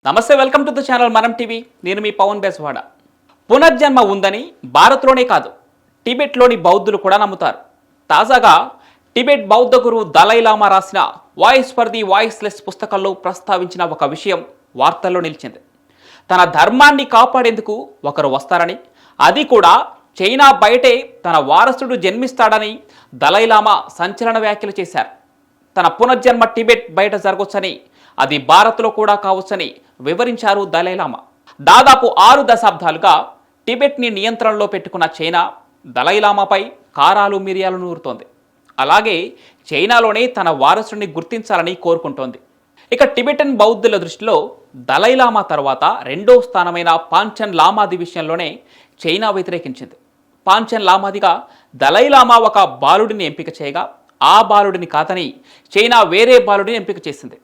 నమస్తే, welcome to the channel మనం TV. నేను మీ పవన్ బేస్వాడ. పునర్జన్మ ఉందని భారత్లోనే కాదు, టిబెట్లోని బౌద్ధులు కూడా నమ్ముతారు. తాజాగా టిబెట్ బౌద్ధ గురువు దలైలామా రాసిన వాయిస్ ఫర్ ది వాయిస్లెస్ పుస్తకంలో ప్రస్తావించిన ఒక విషయం వార్తల్లో నిలిచింది. తన ధర్మాన్ని కాపాడేందుకు ఒకరు వస్తారని, అది కూడా చైనా బయటే తన వారసుడు జన్మిస్తాడని దలైలామా సంచలన వ్యాఖ్యలు చేశారు. తన పునర్జన్మ టిబెట్ బయట జరగొచ్చని, అది భారత్లో కూడా కావచ్చని వివరించారు దలైలామా. దాదాపు 6 దశాబ్దాలుగా టిబెట్ని నియంత్రణలో పెట్టుకున్న చైనా దలైలామాపై కారాలు మిరియాలు నూరుతోంది. అలాగే చైనాలోనే తన వారసుడిని గుర్తించాలని కోరుకుంటోంది. ఇక టిబెటన్ బౌద్ధుల దృష్టిలో దలైలామా తర్వాత రెండో స్థానమైన పాంచన్ లామాది విషయంలోనే చైనా వ్యతిరేకించింది. పాంచన్ లామాదిగా దలైలామా ఒక బాలుడిని ఎంపిక చేయగా, ఆ బాలుడిని కాదని చైనా వేరే బాలుడిని ఎంపిక చేసింది.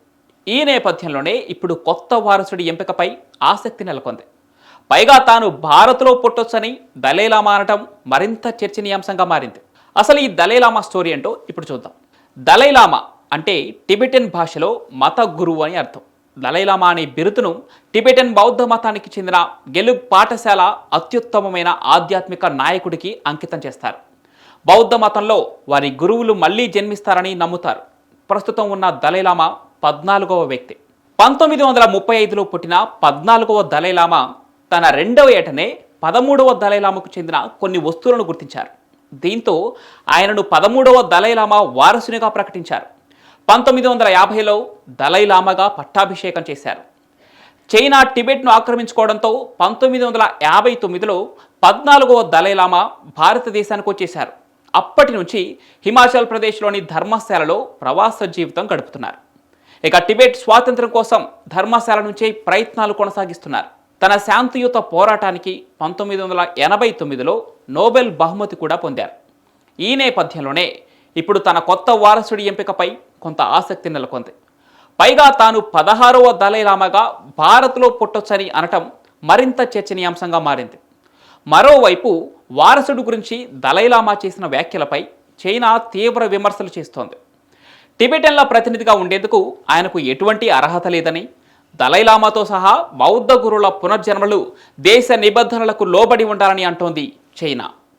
ఈ నేపథ్యంలోనే ఇప్పుడు కొత్త వారసుడి ఎంపికపై ఆసక్తి నెలకొంది. పైగా తాను భారత్లో పుట్టొచ్చని దలైలామా అనటం మరింత చర్చనీయాంశంగా మారింది. అసలు ఈ దలైలామా స్టోరీ ఏంటో ఇప్పుడు చూద్దాం. దలైలామా అంటే టిబెటన్ భాషలో మత గురువు అని అర్థం. దలైలామా అనే బిరుదును టిబెటన్ బౌద్ధ మతానికి చెందిన గెలుగ్ పాఠశాల అత్యుత్తమమైన ఆధ్యాత్మిక నాయకుడికి అంకితం చేస్తారు. బౌద్ధ మతంలో వారి గురువులు మళ్లీ జన్మిస్తారని నమ్ముతారు. ప్రస్తుతం ఉన్న దలైలామా 14వ వ్యక్తి. 1935లో పుట్టిన 14వ దలైలామా తన రెండవ ఏటనే 13వ దలైలామాకు చెందిన కొన్ని వస్తువులను గుర్తించారు. దీంతో ఆయనను 13వ దలైలామా వారసునిగా ప్రకటించారు. 1950లో దలైలామాగా పట్టాభిషేకం చేశారు. చైనా టిబెట్ను ఆక్రమించుకోవడంతో 1959లో 14వ దలైలామా భారతదేశానికి వచ్చేశారు. అప్పటి నుంచి హిమాచల్ ప్రదేశ్లోని ధర్మశాలలో ప్రవాస జీవితం గడుపుతున్నారు. ఇక టిబెట్ స్వాతంత్ర్యం కోసం ధర్మశాల నుంచే ప్రయత్నాలు కొనసాగిస్తున్నారు. తన శాంతియుత పోరాటానికి 1989లో నోబెల్ బహుమతి కూడా పొందారు. ఈ నేపథ్యంలోనే ఇప్పుడు తన కొత్త వారసుడి ఎంపికపై కొంత ఆసక్తి నెలకొంది. పైగా తాను 16వ దలైలామాగా భారత్లో పుట్టొచ్చని అనటం మరింత చర్చనీయాంశంగా మారింది. మరోవైపు వారసుడు గురించి దలైలామా చేసిన వ్యాఖ్యలపై చైనా తీవ్ర విమర్శలు చేస్తోంది. టిబెటన్ల ప్రతినిధిగా ఉండేందుకు ఆయనకు ఎటువంటి అర్హత లేదని, దలైలామాతో సహా బౌద్ధ గురువుల పునర్జన్మలు దేశ నిబంధనలకు లోబడి ఉండాలని అంటోంది చైనా.